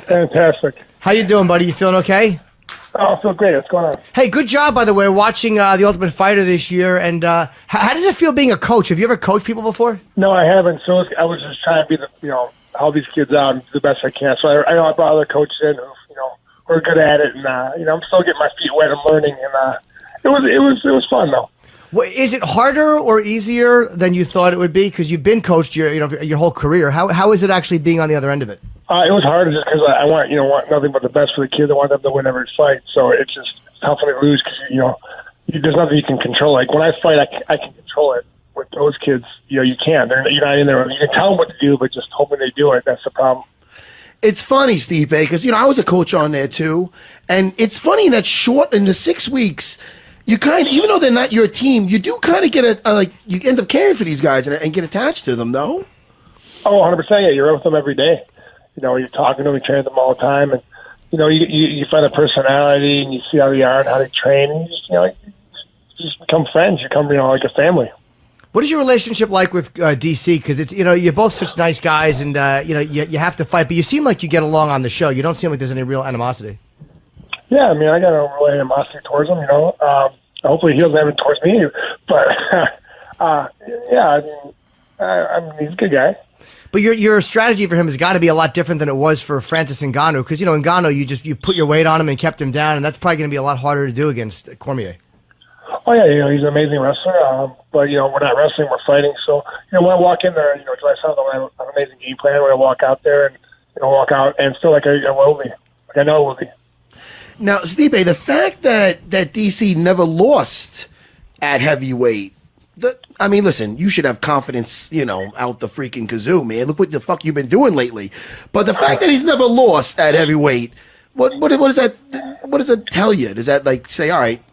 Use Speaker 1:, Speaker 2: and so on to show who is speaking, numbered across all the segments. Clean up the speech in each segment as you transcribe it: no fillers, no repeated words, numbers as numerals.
Speaker 1: Fantastic.
Speaker 2: How you doing, buddy? You feeling okay?
Speaker 1: Oh, I feel great. What's going on?
Speaker 2: Hey, good job, by the way, watching The Ultimate Fighter this year. And how does it feel being a coach? Have you ever coached people before?
Speaker 1: No, I haven't. So I was just trying to be help these kids out and do the best I can. So I know I brought other coaches in who, who are good at it, and I'm still getting my feet wet and learning. And it was fun though.
Speaker 2: Well, is it harder or easier than you thought it would be? Because you've been coached your whole career. How is it actually being on the other end of it?
Speaker 1: It was harder just because I want nothing but the best for the kids. I want them to win every fight. So it's tough when they lose because there's nothing you can control. Like when I fight, I can control it. With those kids, you can't. You're not in there. You can tell them what to do, but just hoping they do it. That's the problem.
Speaker 3: It's funny, Stipe, because I was a coach on there too, and it's funny in the 6 weeks. You even though they're not your team, you do kind of get you end up caring for these guys and get attached to them, though.
Speaker 1: Oh, 100%. Yeah, you're with them every day. You're talking to them, you train them all the time, and you find their personality and you see how they are and how they train, and you just become friends. You become like a family.
Speaker 2: What is your relationship like with DC? Because it's you're both such nice guys, and you have to fight, but you seem like you get along on the show. You don't seem like there's any real animosity.
Speaker 1: Yeah, I mean, I got no real animosity towards him. Hopefully he doesn't have it towards me, but yeah, I mean, he's a good guy.
Speaker 2: But your strategy for him has got to be a lot different than it was for Francis Ngannou, because Ngannou you put your weight on him and kept him down, and that's probably going to be a lot harder to do against Cormier.
Speaker 1: Oh yeah, he's an amazing wrestler. But we're not wrestling, we're fighting. So when I walk in there, I have an amazing game plan. When I walk out there and walk out and feel like I will be, like I know I will be.
Speaker 3: Now, Stipe, the fact that DC never lost at heavyweight. I mean, listen, you should have confidence, out the freaking kazoo, man. Look what the fuck you've been doing lately. But the fact that he's never lost at heavyweight, what does that tell you? Does that say, all right,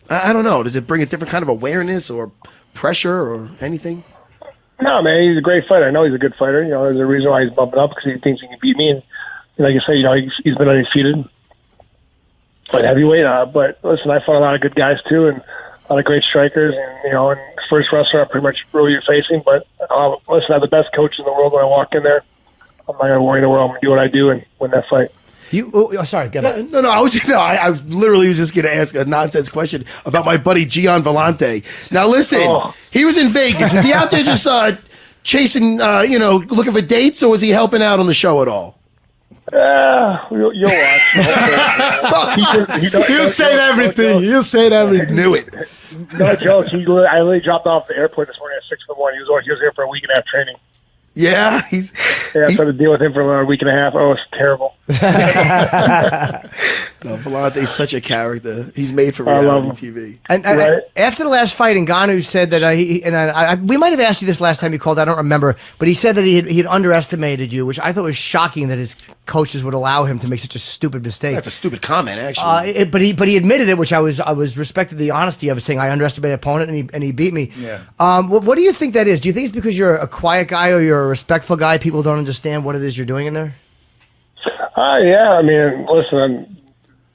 Speaker 3: I don't know. Does it bring a different kind of awareness or pressure or anything?
Speaker 1: No, man, he's a great fighter. I know he's a good fighter. There's a reason why he's bumping up, because he thinks he can beat me. And like I say, he's been undefeated at heavyweight. But listen, I fought a lot of good guys too, and a lot of great strikers. And first wrestler, I pretty much rule you're facing. But listen, I have the best coach in the world. When I walk in there, I'm not gonna worry in the world. I'm gonna do what I do and win that fight.
Speaker 2: Sorry, get back.
Speaker 3: No. I literally was just going to ask a nonsense question about my buddy Gian Vellante. Now, listen, he was in Vegas. Was he out there just chasing, looking for dates, or was he helping out on the show at all?
Speaker 1: You'll watch.
Speaker 2: You said everything. You said everything.
Speaker 3: Knew it.
Speaker 1: No jokes. I literally dropped off at the airport this morning at 6 in the morning. He was here for a week and a half training.
Speaker 3: Yeah,
Speaker 1: I had to deal with him for a week and a half. Oh, it's terrible.
Speaker 3: No, Vellante's such a character. He's made for reality TV.
Speaker 2: And after the last fight, Ngannou said that we might have asked you this last time you called. I don't remember, but he said that he had underestimated you, which I thought was shocking that his coaches would allow him to make such a stupid mistake.
Speaker 3: That's a stupid comment, actually.
Speaker 2: But he admitted it, which I was respected the honesty of it, saying I underestimated opponent and he beat me.
Speaker 3: Yeah.
Speaker 2: What do you think that is? Do you think it's because you're a quiet guy or you're a respectful guy? People don't understand what it is you're doing in there.
Speaker 1: Yeah. I mean, listen,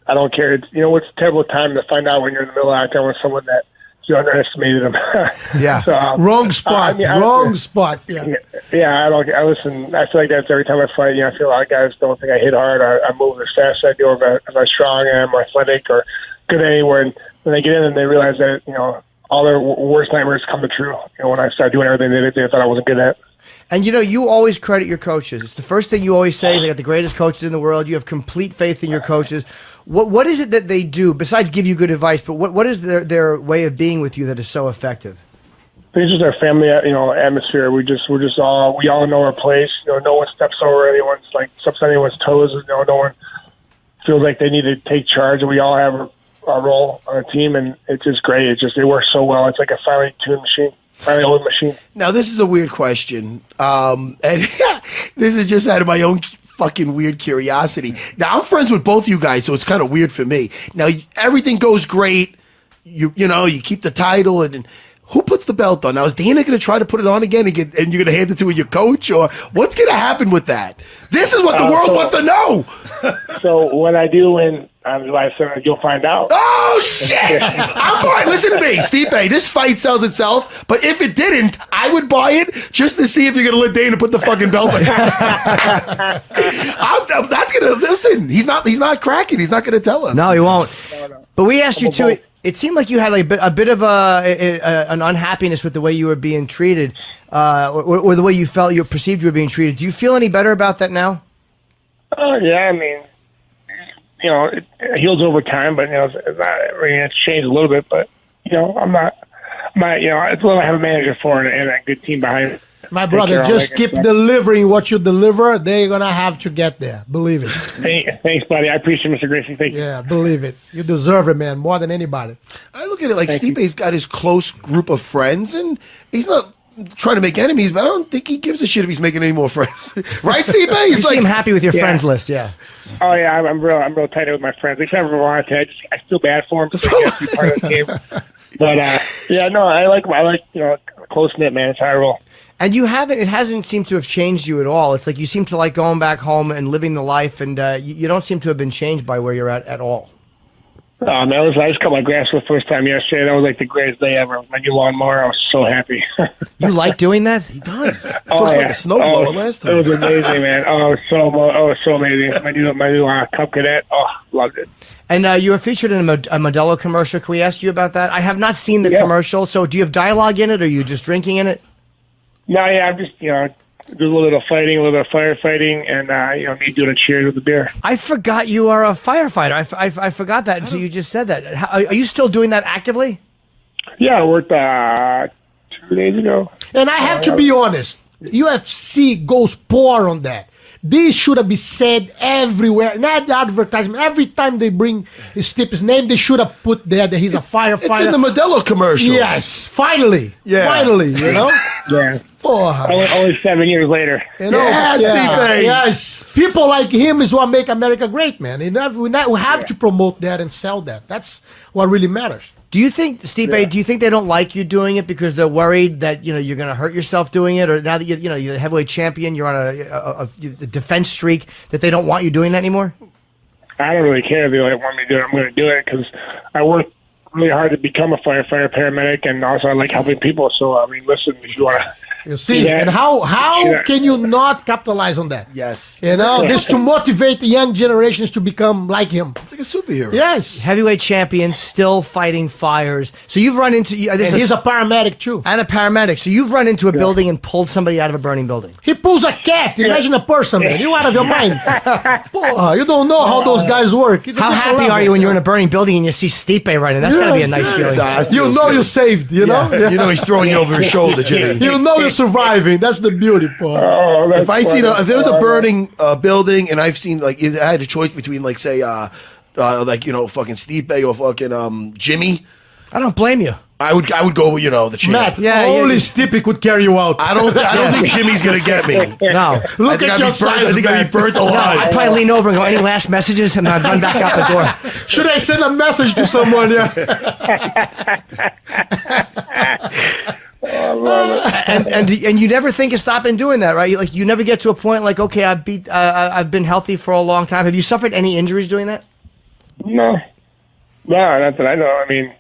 Speaker 1: I don't care. It's a terrible time to find out when you're in the middle of there with someone that you underestimated them.
Speaker 2: Yeah.
Speaker 1: So,
Speaker 2: wrong spot. Wrong spot. Yeah.
Speaker 1: Yeah. I listen. I feel like that's every time I fight. I feel a lot of guys don't think I hit hard. Or I move as fast as I do, or if I'm strong, I'm athletic, or good anywhere. And when they get in and they realize that all their worst nightmares come true. When I start doing everything they thought I wasn't good at.
Speaker 2: And you always credit your coaches. It's the first thing you always say. They got the greatest coaches in the world. You have complete faith in your coaches. What is it that they do besides give you good advice? But what is their way of being with you that is so effective?
Speaker 1: It's just our family, atmosphere. We all know our place. No one steps on anyone's toes. No one feels like they need to take charge. And we all have our role on a team, and it's just great. It works so well. It's like a finely tuned machine. Old machine.
Speaker 3: Now, this is a weird question, and this is just out of my own fucking weird curiosity. Now, I'm friends with both you guys, so it's kind of weird for me. Now, everything goes great. You keep the title, and who puts the belt on? Now, is Dana going to try to put it on again, and you're going to hand it to your coach, or what's going to happen with that? This is what the world wants to know.
Speaker 1: So when I do win I said, you'll find out.
Speaker 3: Oh, shit! I'm buying. Listen to me, Stipe. This fight sells itself, but if it didn't, I would buy it just to see if you're going to let Dana put the fucking belt on. That's going to, listen, he's not cracking. He's not going to tell us.
Speaker 2: No, he won't.
Speaker 1: No.
Speaker 2: But we asked you too. It seemed like you had like a bit of an unhappiness with the way you were being treated, or the way you felt you perceived you were being treated. Do you feel any better about that now?
Speaker 1: Oh, yeah, I mean, it heals over time, but, it's changed a little bit, but, I'm not, it's what I have a manager for and a good team behind it.
Speaker 4: My brother, just keep delivering what you deliver. They're going to have to get there. Believe it.
Speaker 1: Thanks, buddy. I appreciate it, Mr. Gracie. Thank you.
Speaker 4: Yeah, believe it. You deserve it, man, more than anybody.
Speaker 3: I look at it like Stipe's got his close group of friends, and he's not trying to make enemies, but I don't think he gives a shit if he's making any more friends. Right, Stipe?
Speaker 2: You seem happy with your friends list, yeah.
Speaker 1: Oh yeah, I'm real tight with my friends. If I ever wanted to, I feel bad for them. So I can't be part of the game. But I like close knit, man. It's how I roll.
Speaker 2: And it hasn't seemed to have changed you at all. It's like you seem to like going back home and living the life, and you don't seem to have been changed by where you're at all.
Speaker 1: Oh man, I just cut my grass for the first time yesterday. That was like the greatest day ever. My new lawnmower, I was so happy.
Speaker 2: You like doing that?
Speaker 3: He does.
Speaker 1: Oh,
Speaker 3: like a snowblower last time.
Speaker 1: It was amazing, man. Oh, it was so amazing. My new Cub Cadet. Oh, loved it.
Speaker 2: And you were featured in a Modelo commercial. Can we ask you about that? I have not seen the commercial. So do you have dialogue in it, or are you just drinking in it?
Speaker 1: No, yeah, I'm just, do a little bit of fighting, a little bit of firefighting, and, me doing a cheers with the beer.
Speaker 2: I forgot you are a firefighter. I forgot that until you just said that. Are you still doing that actively?
Speaker 1: Yeah, I worked 2 days ago.
Speaker 4: And I have to be honest, UFC goes poor on that. This should have been said everywhere, not the advertisement. Every time they bring Stipe's name, they should have put there that he's a firefighter.
Speaker 3: It's in the Modelo commercial.
Speaker 4: Yes, finally.
Speaker 3: Yeah.
Speaker 4: Finally,
Speaker 1: Yeah. Only 7 years later.
Speaker 3: Yes, Stipe.
Speaker 4: Yes. People like him is what make America great, man. We have to promote that and sell that. That's what really matters.
Speaker 2: Do you think, Stipe, do you think they don't like you doing it because they're worried that, you're going to hurt yourself doing it? Or now that you're the heavyweight champion, you're on a defense streak, that they don't want you doing that anymore?
Speaker 1: I don't really care if they don't want me to do it. I'm going to do it because I work really hard to become a firefighter, paramedic, and also I like helping people. So, I mean, listen, if you want to...
Speaker 4: You see, and how can you not capitalize on that?
Speaker 3: Yes.
Speaker 4: This to motivate the young generations to become like him.
Speaker 3: It's like a superhero.
Speaker 4: Yes.
Speaker 2: Heavyweight champion, still fighting fires. So you've run into...
Speaker 4: and he's a paramedic, too.
Speaker 2: And a paramedic. So you've run into a building and pulled somebody out of a burning building.
Speaker 4: He pulls a cat. Imagine a person, man. You're out of your mind. You don't know how those guys work.
Speaker 2: How happy are you when you're in a burning building and you see Stipe right in? That's got to be a nice feeling.
Speaker 4: You know you're saved, you know?
Speaker 3: You know he's throwing you over his shoulder, Jimmy.
Speaker 4: You know you're surviving. That's the beauty part.
Speaker 1: Oh,
Speaker 3: if there was a burning building and I've seen, like, I had a choice between, like, say, fucking Stipe or fucking Jimmy.
Speaker 2: I don't blame you.
Speaker 3: I would go, the champ.
Speaker 4: Matt, only Stipe could carry you out.
Speaker 3: I don't think Jimmy's gonna get me.
Speaker 2: No.
Speaker 4: Look at your size.
Speaker 3: I think I'd be burnt alive.
Speaker 2: I'd probably lean over and go, any last messages? And I'd run back out the door.
Speaker 4: Should I send a message to someone? Yeah.
Speaker 1: I love it.
Speaker 2: And you never think of stopping doing that, right? You never get to a point like, okay, I've been healthy for a long time. Have you suffered any injuries doing that?
Speaker 1: No, not that I know. I mean,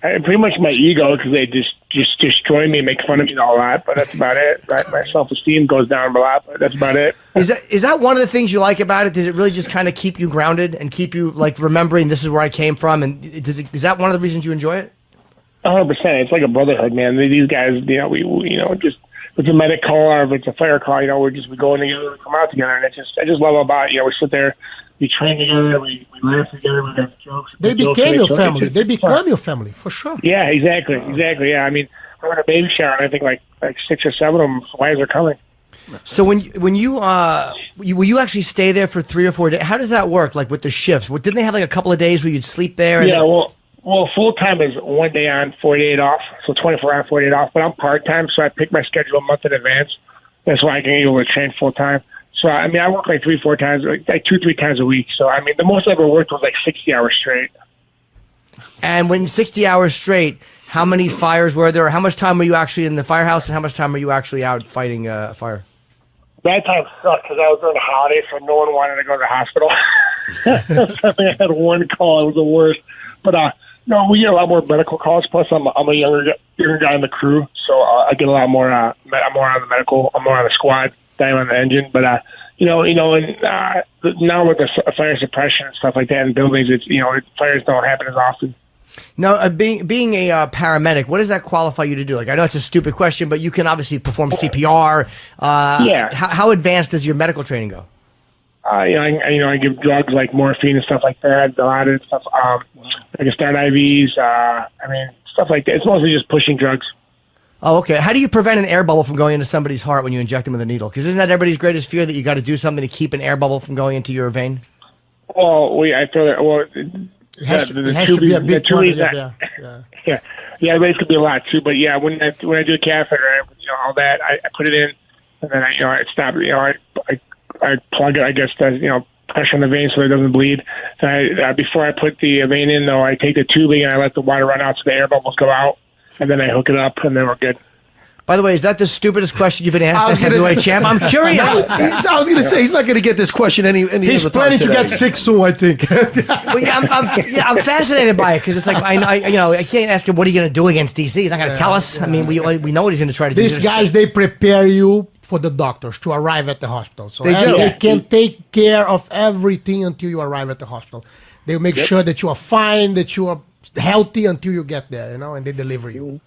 Speaker 1: pretty much my ego, because they just destroy me, make fun of me a lot, but that's about it. Right? My self-esteem goes down a lot, but that's about it.
Speaker 2: Is that one of the things you like about it? Does it really just kind of keep you grounded and keep you remembering this is where I came from? And is that one of the reasons you enjoy it?
Speaker 1: 100%. It's like a brotherhood, man. These guys, we just, if it's a medic call or if it's a fire call, we go in together, we come out together, and I just love about we sit there, we train together, we laugh together, we have jokes.
Speaker 4: They became your family. They become your family for sure.
Speaker 1: Yeah, exactly. Yeah, I mean, we're in a baby shower, and I think like 6 or 7 of them wives are coming.
Speaker 2: So when you will you actually stay there for 3 or 4 days? How does that work? Like with the shifts? Didn't they have like a couple of days where you'd sleep there?
Speaker 1: Yeah, Well, full-time is 1 day on, 48 off, so 24 on, 48 off. But I'm part-time, so I pick my schedule a month in advance. That's why I can be able to train full-time. So, I mean, I work like 3-4 times, like 2-3 times a week. So, I mean, the most I ever worked was like 60 hours straight.
Speaker 2: And when 60 hours straight, how many fires were there? How much time were you actually in the firehouse, and how much time were you actually out fighting a fire?
Speaker 1: That time sucked because I was during the holidays, so no one wanted to go to the hospital. I think I had one call. It was the worst. But no, we get a lot more medical calls. Plus, I'm a younger guy in the crew, so I get a lot more. I'm more on the medical. I'm more on the squad than I'm on the engine. But and now with the fire suppression and stuff like that in buildings, it's fires don't happen as often.
Speaker 2: Now, being a paramedic, what does that qualify you to do? Like, I know it's a stupid question, but you can obviously perform CPR.
Speaker 1: Yeah.
Speaker 2: How advanced does your medical training go?
Speaker 1: I give drugs like morphine and stuff like that, Dilaudid stuff. I can start IVs. Stuff like that. It's mostly just pushing drugs.
Speaker 2: Oh, okay. How do you prevent an air bubble from going into somebody's heart when you inject them with a needle? Because isn't that everybody's greatest fear, that you got to do something to keep an air bubble from going into your vein?
Speaker 1: Well, I feel that. Well,
Speaker 4: it has to be a big quantity.
Speaker 1: Yeah, but it could be a lot too. But yeah, when I do a catheter, all that, I put it in, and then I stop. I plug it. I guess the pressure on the vein so it doesn't bleed. And before I put the vein in, though, I take the tubing and I let the water run out so the air bubbles go out, and then I hook it up, and then we're good.
Speaker 2: By the way, is that the stupidest question you've been asked as heavyweight champ? I'm curious.
Speaker 3: I was going to say, he's not going to get this question any
Speaker 4: He's planning to get sick soon, I think.
Speaker 2: Well, I'm fascinated by it, because it's like, I can't ask him, what are you going to do against DC? He's not going to tell us. I mean, we know what he's going to try to do.
Speaker 4: These guys, they prepare you for the doctors to arrive at the hospital. So
Speaker 2: they
Speaker 4: can take care of everything until you arrive at the hospital. They make sure that you are fine, that you are healthy until you get there, and they deliver you.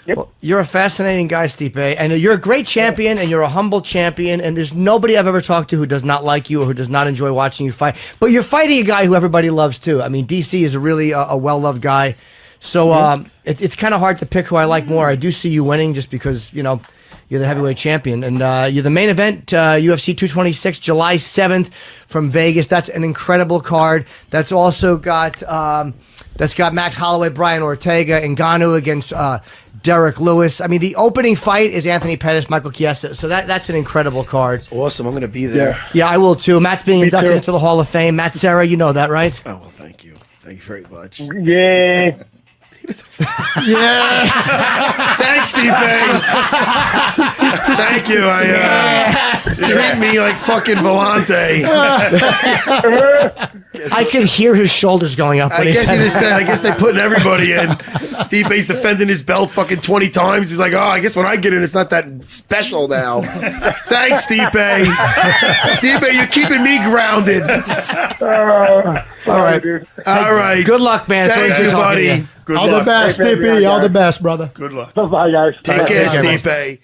Speaker 1: Yep.
Speaker 2: Well, you're a fascinating guy, Stipe, and you're a great champion, and you're a humble champion, and there's nobody I've ever talked to who does not like you or who does not enjoy watching you fight. But you're fighting a guy who everybody loves, too. I mean, DC is a really a well-loved guy. So it's kind of hard to pick who I like more. I do see you winning just because, you're the heavyweight champion. And you're the main event, UFC 226, July 7th from Vegas. That's an incredible card. That's also got Max Holloway, Brian Ortega, and Ngannou against Derek Lewis. I mean, the opening fight is Anthony Pettis, Michael Chiesa. So that's an incredible card.
Speaker 3: Awesome. I'm going to be there.
Speaker 2: Yeah, I will too. Matt's being inducted into the Hall of Fame. Matt Serra, you know that, right?
Speaker 3: Oh, well, thank you. Thank you very much.
Speaker 1: Yeah.
Speaker 3: Yeah. Thanks, Stipe. Thank you. Treat me like fucking Volante.
Speaker 2: I could hear his shoulders going up.
Speaker 3: I guess they putting everybody in. Stipe's defending his belt fucking 20 times. He's like, I guess when I get in, it's not that special now. Thanks, Stipe. Stipe, you're keeping me grounded.
Speaker 2: All right,
Speaker 1: dude.
Speaker 3: All right.
Speaker 2: Good luck, man.
Speaker 3: Thank you, buddy. Good
Speaker 4: All
Speaker 3: luck.
Speaker 4: the best, Stipe. All the best, brother.
Speaker 3: Good luck.
Speaker 1: Bye, guys.
Speaker 3: Take care, Stipe.